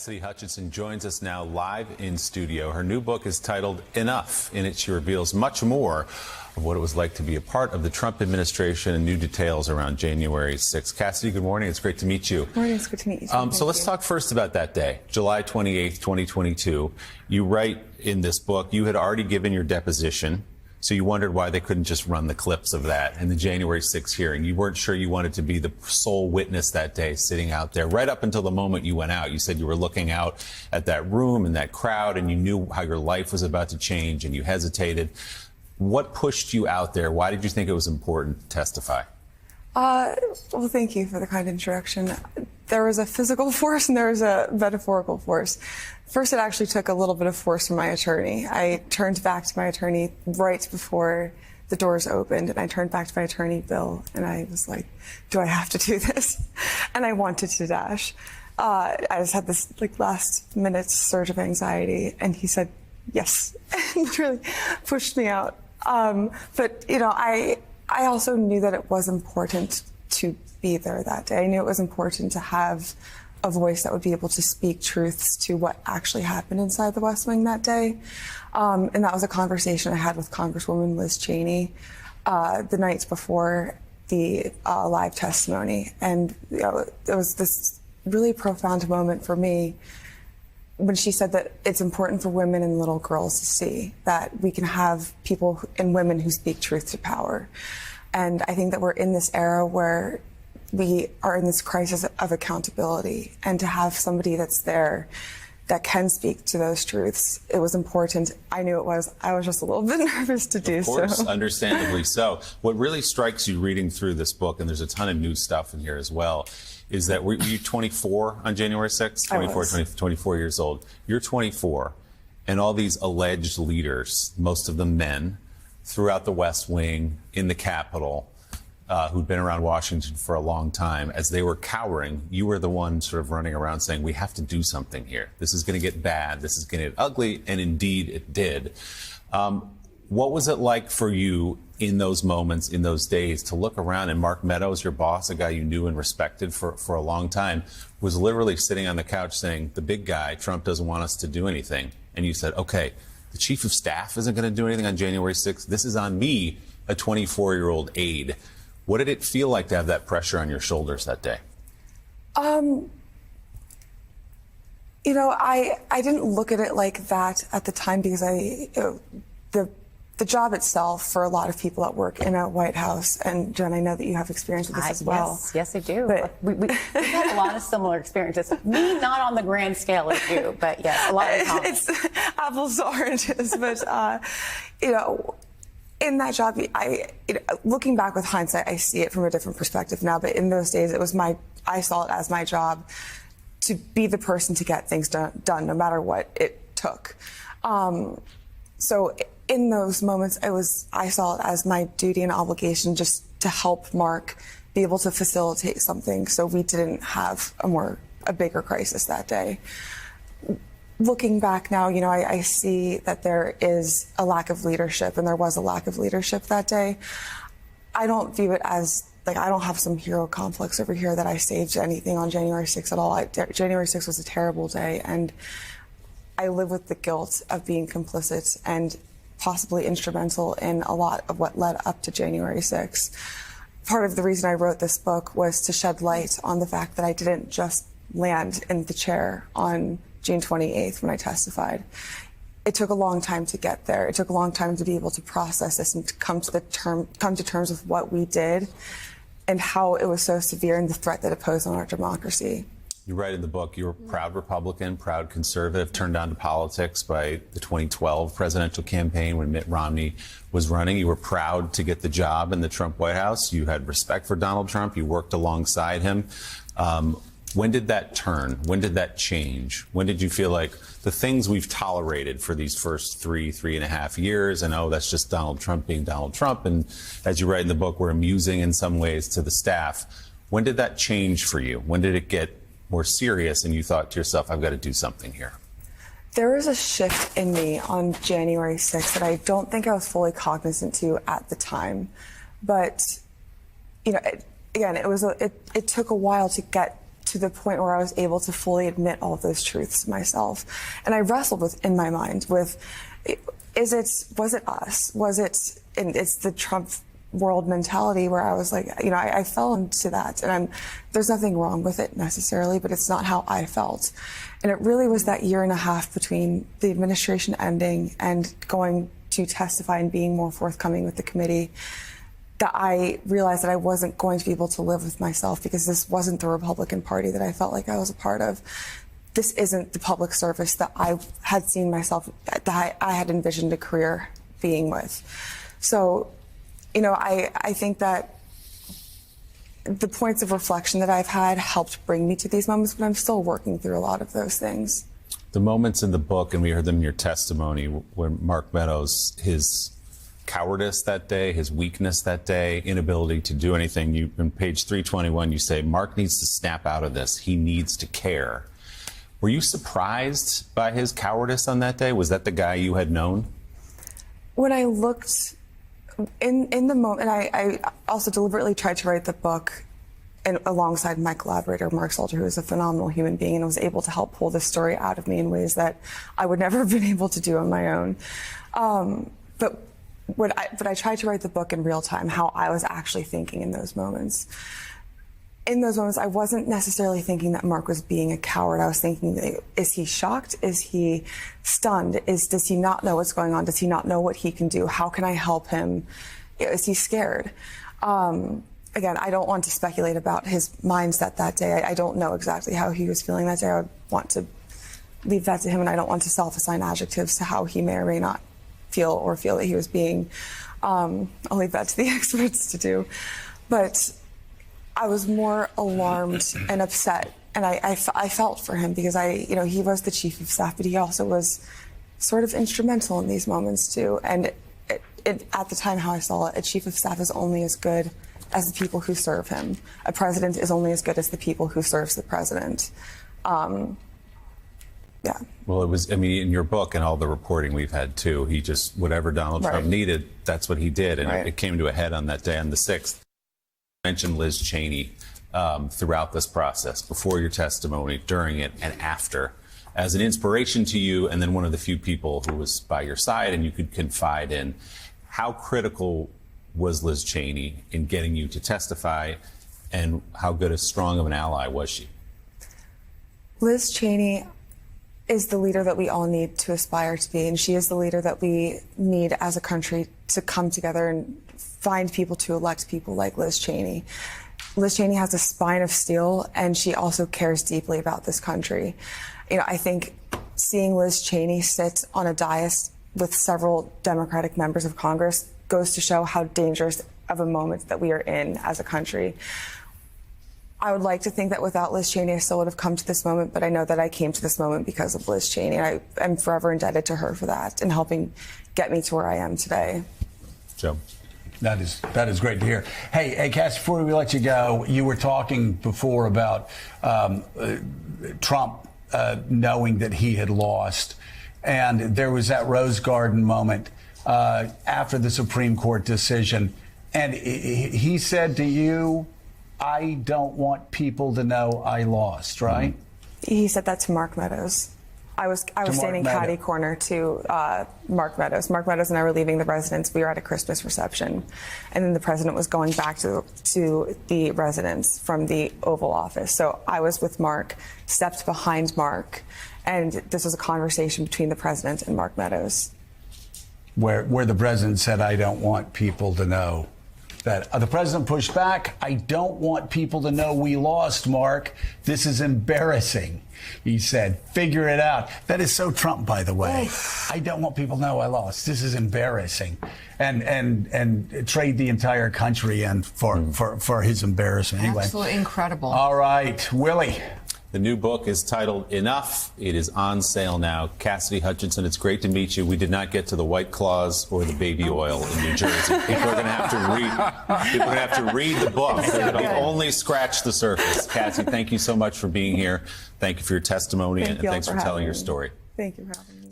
Cassidy Hutchinson joins us now live in studio. Her new book is titled Enough. In it, she reveals much more of what it was like to be a part of the Trump administration and new details around January 6th. Cassidy, good morning. It's great to meet you. Good morning. It's good to meet you. So let's talk first about that day, July 28th, 2022. You write in this book, you had already given your deposition. So you wondered why they couldn't just run the clips of that in the January 6th hearing. You weren't sure you wanted to be the sole witness that day sitting out there. Right up until the moment you went out, you said you were looking out at that room and that crowd and you knew how your life was about to change and you hesitated. What pushed you out there? Why did you think it was important to testify? Well, thank you for the kind introduction. There was a physical force and there was a metaphorical force. First, it actually took a little bit of force from my attorney. I turned back to my attorney right before the doors opened, and I turned back to my attorney, Bill, and I was like, do I have to do this? And I wanted to dash. I just had this last minute surge of anxiety, and he said, yes, and really pushed me out. But, you know, I also knew that it was important to be there that day. I knew it was important to have a voice that would be able to speak truths to what actually happened inside the West Wing that day. And that was a conversation I had with Congresswoman Liz Cheney the nights before the live testimony. And you know, it was this really profound moment for me when she said that it's important for women and little girls to see that we can have people and women who speak truth to power. And I think that we're in this era where we are in this crisis of accountability, and to have somebody that's there that can speak to those truths, it was important. I knew it was. I was just a little bit nervous to do so. Of course, understandably so. What really strikes you reading through this book, and there's a ton of new stuff in here as well, is that were you 24 on January 6th? 24 years old. You're 24, and all these alleged leaders, most of them men, throughout the West Wing, in the Capitol, who'd been around Washington for a long time, as they were cowering, you were the one sort of running around saying, we have to do something here. This is going to get bad. This is going to get ugly. And indeed, it did. What was it like for you in those moments, in those days, to look around and Mark Meadows, your boss, a guy you knew and respected for a long time, was literally sitting on the couch saying, the big guy, Trump, doesn't want us to do anything. And you said, okay, the chief of staff isn't going to do anything on January 6th. This is on me, a 24-year-old aide. What did it feel like to have that pressure on your shoulders that day? You know, I didn't look at it like that at the time because the job itself for a lot of people that work in a White House, and Jen, I know that you have experience with this as well. Yes, I do. But we've had a lot of similar experiences. Me, not on the grand scale as you, but yes, a lot of comments. It's apples to oranges, but you know, in that job, looking back with hindsight, I see it from a different perspective now. But in those days, I saw it as my job to be the person to get things done no matter what it took. So in those moments, I saw it as my duty and obligation just to help Mark be able to facilitate something so we didn't have a bigger crisis that day. Looking back now, you know, I see that there is a lack of leadership, and there was a lack of leadership that day. I don't view it as, I don't have some hero complex over here that I saved anything on January 6th at all. January 6th was a terrible day, and I live with the guilt of being complicit and possibly instrumental in a lot of what led up to January 6th. Part of the reason I wrote this book was to shed light on the fact that I didn't just land in the chair on June 28th when I testified. It took a long time to get there. It took a long time to be able to process this and to come to terms with what we did and how it was so severe and the threat that it posed on our democracy. You write in the book you were a proud Republican, proud conservative, turned on to politics by the 2012 presidential campaign when Mitt Romney was running. You were proud to get the job in the Trump White House. You had respect for Donald Trump. You worked alongside him. When did that turn? When did that change? When did you feel like the things we've tolerated for these first three and a half years, and oh, that's just Donald Trump being Donald Trump, and as you write in the book, were amusing in some ways to the staff. When did that change for you? When did it get more serious and you thought to yourself, I've got to do something here? There was a shift in me on January 6th that I don't think I was fully cognizant to at the time. But, you know, again, it took a while to get to the point where I was able to fully admit all of those truths to myself. And I wrestled with, in my mind, with, was it us? And it's the Trump world mentality where I was like, I fell into that, and there's nothing wrong with it necessarily, but it's not how I felt. And it really was that year and a half between the administration ending and going to testify and being more forthcoming with the committee that I realized that I wasn't going to be able to live with myself, because this wasn't the Republican Party that I felt like I was a part of. This isn't the public service that I had seen myself, that I had envisioned a career being with. So, I think that the points of reflection that I've had helped bring me to these moments, but I'm still working through a lot of those things. The moments in the book, and we heard them in your testimony, when Mark Meadows, his cowardice that day, his weakness that day, inability to do anything. You, on page 321, you say, Mark needs to snap out of this. He needs to care. Were you surprised by his cowardice on that day? Was that the guy you had known? When I looked in the moment, I also deliberately tried to write the book alongside my collaborator, Mark Salter, who is a phenomenal human being and was able to help pull this story out of me in ways that I would never have been able to do on my own. But I tried to write the book in real time, how I was actually thinking in those moments. In those moments, I wasn't necessarily thinking that Mark was being a coward. I was thinking, is he shocked? Is he stunned? Does he not know what's going on? Does he not know what he can do? How can I help him? Is he scared? Again, I don't want to speculate about his mindset that day. I don't know exactly how he was feeling that day. I would want to leave that to him, and I don't want to self-assign adjectives to how he may or may not feel that he was being. I'll leave that to the experts to do. But I was more alarmed and upset, and I felt for him, because he was the chief of staff, but he also was sort of instrumental in these moments too. And at the time, how I saw it, a chief of staff is only as good as the people who serve him. A president is only as good as the people who serves the president. Yeah. Well, it was, in your book and all the reporting we've had too, he just, whatever Donald Trump needed, that's what he did. And it came to a head on that day, on the 6th. Mentioned Liz Cheney throughout this process, before your testimony, during it, and after, as an inspiration to you, and then one of the few people who was by your side and you could confide in. How critical was Liz Cheney in getting you to testify, and how good a strong of an ally was she? Liz Cheney is the leader that we all need to aspire to be, and she is the leader that we need as a country to come together and find people to elect people like Liz Cheney. Liz Cheney has a spine of steel, and she also cares deeply about this country. I think seeing Liz Cheney sit on a dais with several Democratic members of Congress goes to show how dangerous of a moment that we are in as a country. I would like to think that without Liz Cheney, I still would have come to this moment, but I know that I came to this moment because of Liz Cheney. I am forever indebted to her for that and helping get me to where I am today. Joe. That is great to hear. Hey, Cass, before we let you go, you were talking before about Trump knowing that he had lost. And there was that Rose Garden moment after the Supreme Court decision. And he said to you, I don't want people to know I lost, right? He said that to Mark Meadows. I was standing catty corner to Mark Meadows. Mark Meadows and I were leaving the residence. We were at a Christmas reception, and then the president was going back to the residence from the Oval Office. So I was with Mark, stepped behind Mark, and this was a conversation between the president and Mark Meadows. Where the president said, I don't want people to know. That the president pushed back. I don't want people to know we lost, Mark. This is embarrassing. He said, figure it out. That is so Trump, by the way. I don't want people to know I lost. This is embarrassing. And trade the entire country in for his embarrassment. Anyway. Absolutely incredible. All right, Willie. The new book is titled Enough. It is on sale now. Cassidy Hutchinson, it's great to meet you. We did not get to the White Claws or the baby oil in New Jersey. People are going to have to read the book. They've only scratched the surface. Cassidy, thank you so much for being here. Thank you for your testimony, and thanks for telling your story. Thank you for having me.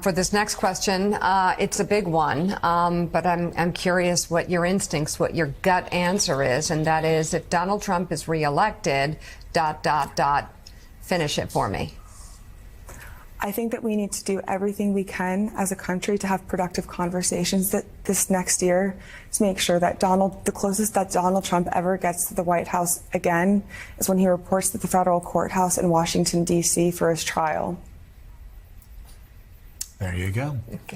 For this next question, it's a big one, but I'm curious what your instincts, what your gut answer is, and that is if Donald Trump is reelected, ... Finish it for me. I think that we need to do everything we can as a country to have productive conversations this next year to make sure that the closest that Donald Trump ever gets to the White House again is when he reports to the federal courthouse in Washington, D.C. for his trial. There you go. Okay.